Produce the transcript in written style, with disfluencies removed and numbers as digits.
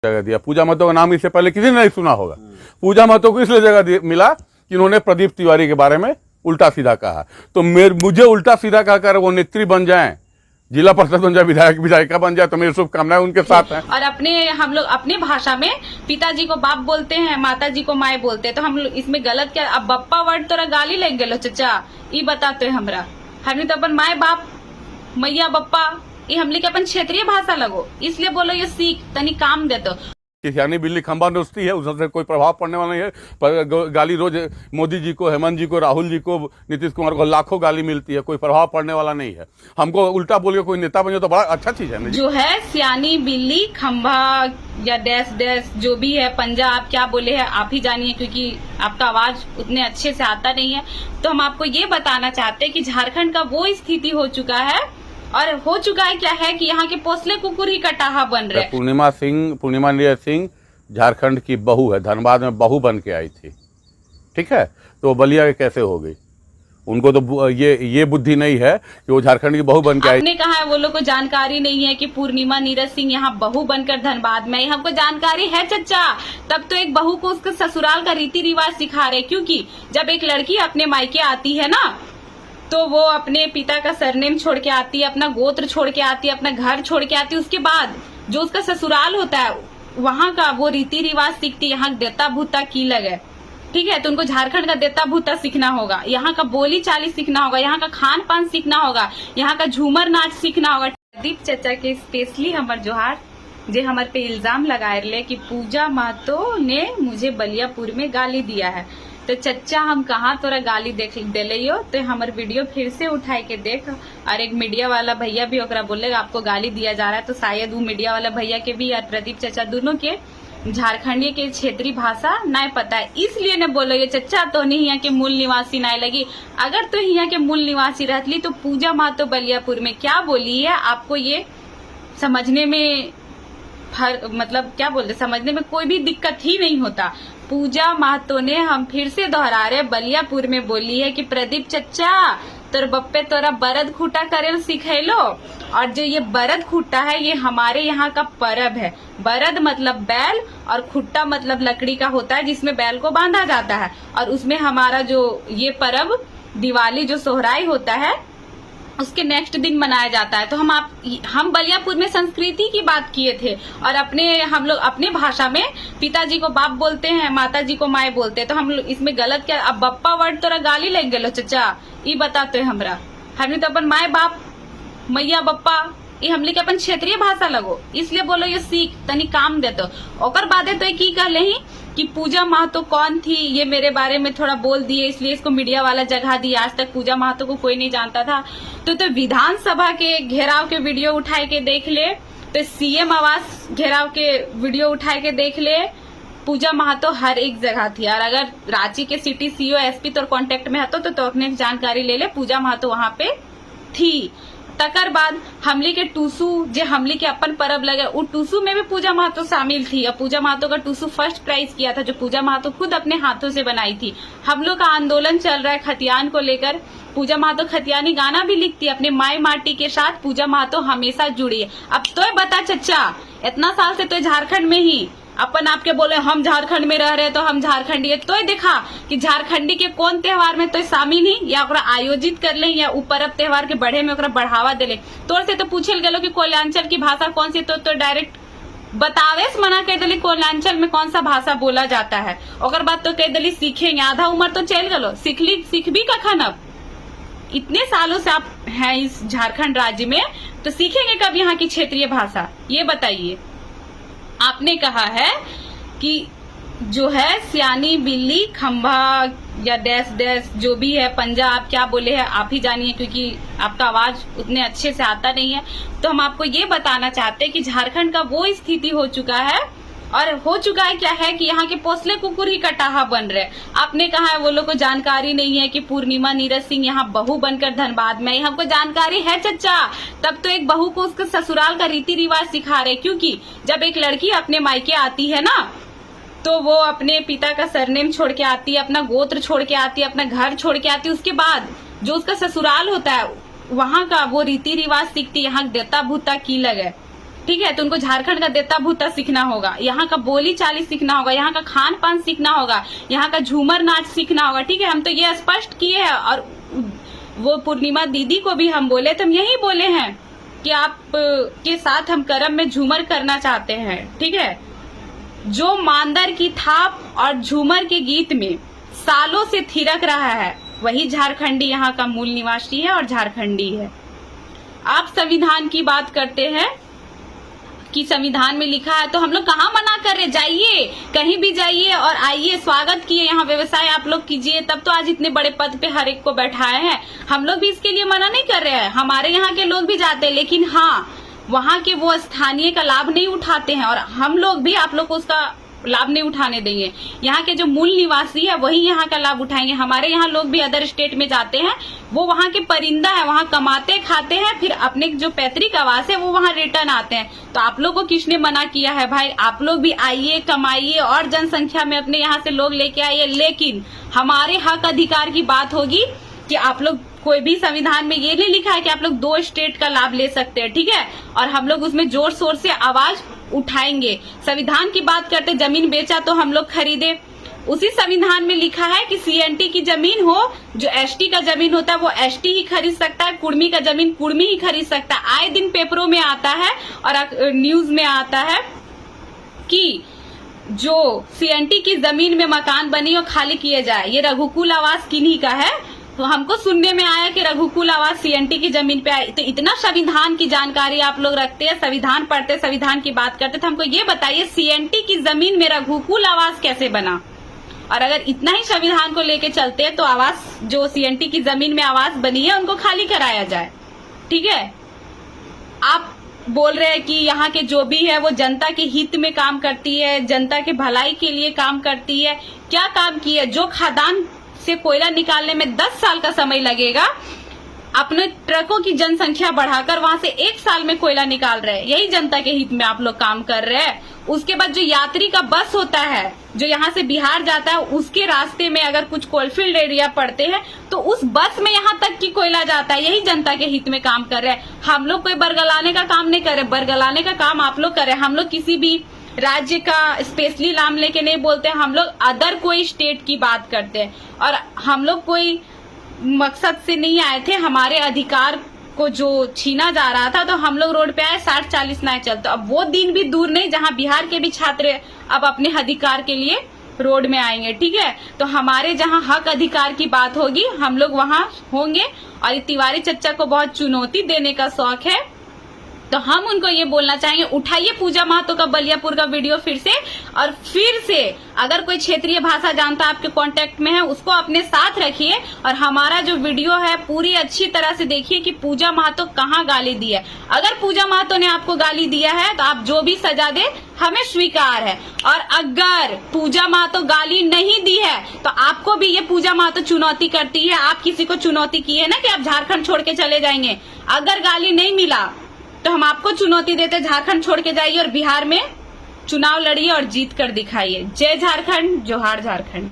जगह दिया। पूजा महतो का नाम इससे पहले किसी ने नहीं सुना होगा। पूजा महतो को इसलिए जगह मिला कि उन्होंने प्रदीप तिवारी के बारे में उल्टा सीधा कहा, तो मुझे उल्टा सीधा कहकर वो नेत्री बन जाएं, जिला परिषद बन जाए, विधायक विधायिका बन जाए, तो मेरी शुभकामनाएं उनके साथ हैं। और हम लोग अपनी भाषा में पिताजी को बाप बोलते हैं, माताजी को माए बोलते हैं, तो हम लोग इसमें गलत क्या? अब बप्पा वर्ड तोरा गाली लग गलो चचा, ये बताते हमरा हमने तो अपन माए बाप मैया बप्पा ये हमले के अपन क्षेत्रीय भाषा लगो, इसलिए बोलो ये सीख तनी काम दे तो। किसानी बिल्ली खंबा नोचती है, उससे कोई प्रभाव पड़ने वाला नहीं है। पर गाली रोज मोदी जी को, हेमंत जी को, राहुल जी को, नीतीश कुमार को लाखों गाली मिलती है, कोई प्रभाव पड़ने वाला नहीं है। हमको उल्टा बोल के कोई नेता बन जाए तो बड़ा अच्छा चीज है। जो है सियानी बिल्ली खंबा या डैश डैश जो भी है, पंजा आप क्या बोले हैं आप ही जानिए, क्योंकि आपका आवाज उतने अच्छे से आता नहीं है। तो हम आपको ये बताना चाहते हैं कि झारखंड का वो स्थिति हो चुका है, और हो चुका है क्या है कि यहाँ के पोसले कुकुर ही कटाहा बन रहे। पूर्णिमा नीरज सिंह झारखंड की बहू है, धनबाद में बहू बन के आई थी, ठीक है, तो वो बलिया के कैसे हो गई? उनको तो ये बुद्धि नहीं है कि वो झारखंड की बहू बन के आई। आपने कहा है वो लोग को जानकारी नहीं है कि पूर्णिमा नीरज सिंह यहाँ बहू बनकर धनबाद में, हमको जानकारी है चचा। तब तो एक बहू को उसके ससुराल का रीति रिवाज सिखा रहे, क्योंकि जब एक लड़की अपने मायके आती है ना, तो वो अपने पिता का सरनेम छोड़ के आती है, अपना गोत्र छोड़ के आती है, अपना घर छोड़ के आती है। उसके बाद जो उसका ससुराल होता है वहाँ का वो रीति रिवाज सीखती है। यहाँ देता भूता की लगे, ठीक है, तो उनको झारखंड का देता भूता सीखना होगा, यहाँ का बोली चाली सीखना होगा, यहाँ का खान पान सीखना होगा, यहाँ का झूमर नाच सीखना होगा। प्रदीप चचा के स्पेशली हमार जोहार जे हमारे पे इल्जाम लगाए रहे कि पूजा महतो ने मुझे बलियापुर में गाली दिया है। तो चचा हम कहाँ तोरा गाली देख दिलियो, तो हमारे वीडियो फिर से उठाए के देख। और एक मीडिया वाला भैया भी ओकरा बोलेगा आपको गाली दिया जा रहा है, तो शायद वो मीडिया वाला भैया के भी और प्रदीप चचा दोनों के झारखंडी के क्षेत्रीय भाषा नहीं पता है, इसलिए न बोलो ये चचा तो नहीं यहाँ के मूल निवासी नहीं लगी। अगर तो यहाँ के मूल निवासी रहती तो पूजा महतो बलियापुर में क्या बोली है आपको ये समझने में मतलब क्या बोलते, समझने में कोई भी दिक्कत ही नहीं होता। पूजा महतो ने, हम फिर से दोहरा रहे, बलियापुर में बोली है कि प्रदीप चचा तोर बप्पे तोरा बरद खूटा करे सिखेलो। और जो ये बरद खूटा है ये हमारे यहाँ का परब है। बरद मतलब बैल और खुट्टा मतलब लकड़ी का होता है जिसमें बैल को बांधा जाता है, और उसमें हमारा जो ये परब दिवाली जो सोहराई होता है उसके नेक्स्ट दिन मनाया जाता है। तो हम बलियापुर में संस्कृति की बात किए थे, और हम लोग अपने भाषा में पिताजी को बाप बोलते हैं, माताजी को माए बोलते हैं, तो हम लोग इसमें गलत क्या? अब बप्पा वर्ड तोरा गाली लग गलो चचा, ये बताते हमरा हमने तो अपन माए बाप मैया बप्पा ये हमले के अपन क्षेत्रीय भाषा लगो, इसलिए बोलो ये सीख तनी काम दे तो। ओकर बादे तो की कहले ही कि पूजा महतो कौन थी ये मेरे बारे में थोड़ा बोल दिए, इसलिए इसको मीडिया वाला जगह दिया। आज तक पूजा महतो को कोई नहीं जानता था। तो विधानसभा के घेराव के वीडियो उठाए के देख ले, तो सीएम आवास घेराव के वीडियो उठाए के देख ले, पूजा महतो हर एक जगह थी। और अगर रांची के सिटी सीओ एसपी तो कांटेक्ट में हतो तो अपने जानकारी ले ले, पूजा महतो वहां पे थी। तकर बाद हमली के टूसू जे हमली के अपन परब लगे, वो टूसू में भी पूजा महतो शामिल थी, और पूजा महतो का टूसू फर्स्ट प्राइज किया था, जो पूजा महतो खुद अपने हाथों से बनाई थी। हम लोग का आंदोलन चल रहा है खतियान को लेकर, पूजा महतो खतियानी गाना भी लिखती है, अपने माई माटी के साथ पूजा महतो हमेशा जुड़ी है। अब तो बता चचा, इतना साल से तो झारखंड में ही अपन आपके बोले हम झारखंड में रह रहे तो हम झारखंडी है, तो देखा कि झारखंडी के कौन त्योहार में तो शामिल ही या ओकरा आयोजित कर ले या परब त्योहार के बढ़े में ओकरा बढ़ावा दे ले। तोर से तो पूछल गलो कि कोयलांचल की भाषा कौन सी, तो डायरेक्ट बतावे से मना कर दिली कोयलांचल में कौन सा भाषा बोला जाता है। ओकर बाद तो कह दिली सीखेंगे, आधा उम्र तो चल गलो, सीख भी कखन? अब इतने सालों से आप हैं इस झारखंड राज्य में, तो सीखेंगे कब यहाँ की क्षेत्रीय भाषा, ये बताइए। आपने कहा है कि जो है सियानी बिल्ली खंबा या डैश डैश जो भी है, पंजा आप क्या बोले हैं आप ही जानिए, क्योंकि आपका आवाज उतने अच्छे से आता नहीं है। तो हम आपको ये बताना चाहते हैं कि झारखंड का वो स्थिति हो चुका है, और हो चुका है क्या है कि यहाँ के पोसले कुकुर ही कटाहा बन रहे। आपने कहा है वो लोग को जानकारी नहीं है कि पूर्णिमा नीरज सिंह यहाँ बहू बनकर धनबाद में, हमको जानकारी है चचा। तब तो एक बहू को उसके ससुराल का रीति रिवाज सिखा रहे, क्योंकि जब एक लड़की अपने मायके आती है ना, तो वो अपने पिता का सरनेम छोड़ के आती है, अपना गोत्र छोड़ के आती है, अपना घर छोड़ के आती है। उसके बाद जो उसका ससुराल होता है वहाँ का वो रीति रिवाज सीखती है। यहाँ देता भूता की लगे, ठीक है, तो उनको झारखंड का देता भूता सीखना होगा, यहाँ का बोली चाली सीखना होगा, यहाँ का खान पान सीखना होगा, यहाँ का झूमर नाच सीखना होगा। ठीक है, हम तो ये स्पष्ट किए हैं और वो पूर्णिमा दीदी को भी हम बोले तो हम यही बोले हैं कि आप के साथ हम करम में झूमर करना चाहते हैं। ठीक है, जो मांदर की थाप और झूमर के गीत में सालों से थिरक रहा है वही झारखंडी यहाँ का मूल निवासी है और झारखंडी है। आप संविधान की बात करते हैं कि संविधान में लिखा है, तो हम लोग कहाँ मना कर रहे, जाइए कहीं भी जाइए और आइए, स्वागत किए, यहाँ व्यवसाय आप लोग कीजिए, तब तो आज इतने बड़े पद पे हर एक को बैठाए हैं। हम लोग भी इसके लिए मना नहीं कर रहे हैं, हमारे यहाँ के लोग भी जाते हैं, लेकिन हाँ वहाँ के वो स्थानीय का लाभ नहीं उठाते हैं और हम लोग भी आप लोग को उसका लाभ नहीं उठाने देंगे। यहाँ के जो मूल निवासी है वही यहाँ का लाभ उठाएंगे। हमारे यहाँ लोग भी अदर स्टेट में जाते हैं, वो वहाँ के परिंदा है, वहाँ कमाते खाते हैं, फिर अपने जो पैतृक आवास है वो वहाँ रिटर्न आते हैं। तो आप लोग को किसने मना किया है भाई, आप लोग भी आइए, कमाइए और जनसंख्या में अपने यहाँ से लोग लेके आइए, लेकिन हमारे हक अधिकार की बात होगी कि आप लोग, कोई भी संविधान में ये नहीं लिखा है कि आप लोग 2 स्टेट का लाभ ले सकते हैं। ठीक है, और हम लोग उसमें जोर शोर से आवाज उठाएंगे। संविधान की बात करते, जमीन बेचा तो हम लोग खरीदे, उसी संविधान में लिखा है कि सीएनटी की जमीन हो, जो एसटी का जमीन होता है वो एसटी ही खरीद सकता है, कुर्मी का जमीन कुर्मी ही खरीद सकता है। आए दिन पेपरों में आता है और न्यूज में आता है कि जो सीएनटी की जमीन में मकान बनी और खाली किए जाए, ये रघुकुल आवास किन्हीं का है। तो हमको सुनने में आया कि रघुकुल आवास सीएनटी की जमीन पे आई। तो इतना संविधान की जानकारी आप लोग रखते हैं, संविधान पढ़ते, संविधान की बात करते, तो हमको ये बताइए सीएनटी की जमीन में रघुकुल आवास कैसे बना। और अगर इतना ही संविधान को लेके चलते हैं तो आवास, जो सीएनटी की जमीन में आवास बनी है उनको खाली कराया जाए। ठीक है, आप बोल रहे हैं कि यहाँ के जो भी है वो जनता के हित में काम करती है, जनता के भलाई के लिए काम करती है। क्या काम की है, जो खदान से कोयला निकालने में 10 साल का समय लगेगा, अपने ट्रकों की जनसंख्या बढ़ाकर वहां से 1 साल में कोयला निकाल रहे हैं। यही जनता के हित में आप लोग काम कर रहे हैं। उसके बाद जो यात्री का बस होता है, जो यहाँ से बिहार जाता है, उसके रास्ते में अगर कुछ कोलफील्ड एरिया पड़ते हैं तो उस बस में यहाँ तक की कोयला जाता है। यही जनता के हित में काम कर रहे हैं। हम लोग कोई बरगलाने का काम नहीं कर रहे, बरगलाने का काम आप लोग कर रहे हैं। हम लोग किसी भी राज्य का स्पेशली नाम लेके नहीं बोलते, हम लोग अदर कोई स्टेट की बात करते हैं और हम लोग कोई मकसद से नहीं आए थे। हमारे अधिकार को जो छीना जा रहा था तो हम लोग रोड पे आए, 60-40 ना चलते। अब वो दिन भी दूर नहीं जहां बिहार के भी छात्र अब अपने अधिकार के लिए रोड में आएंगे। ठीक है, तो हमारे जहां हक अधिकार की बात होगी हम लोग वहां होंगे। और तिवारी चच्चा को बहुत चुनौती देने का शौक है, तो हम उनको ये बोलना चाहेंगे, उठाइए पूजा महतो का बलियापुर का वीडियो फिर से, और फिर से अगर कोई क्षेत्रीय भाषा जानता है आपके कांटेक्ट में है उसको अपने साथ रखिए और हमारा जो वीडियो है पूरी अच्छी तरह से देखिए कि पूजा महतो कहाँ गाली दी है। अगर पूजा महतो ने आपको गाली दिया है तो आप जो भी सजा दे हमें स्वीकार है, और अगर पूजा महतो गाली नहीं दी है तो आपको भी ये पूजा महतो चुनौती करती है। आप किसी को चुनौती की है ना कि आप झारखंड छोड़ के चले जाएंगे, अगर गाली नहीं मिला तो हम आपको चुनौती देते, झारखंड छोड़ के जाइए और बिहार में चुनाव लड़िए और जीत कर दिखाइए। जय झारखंड, जोहार झारखंड।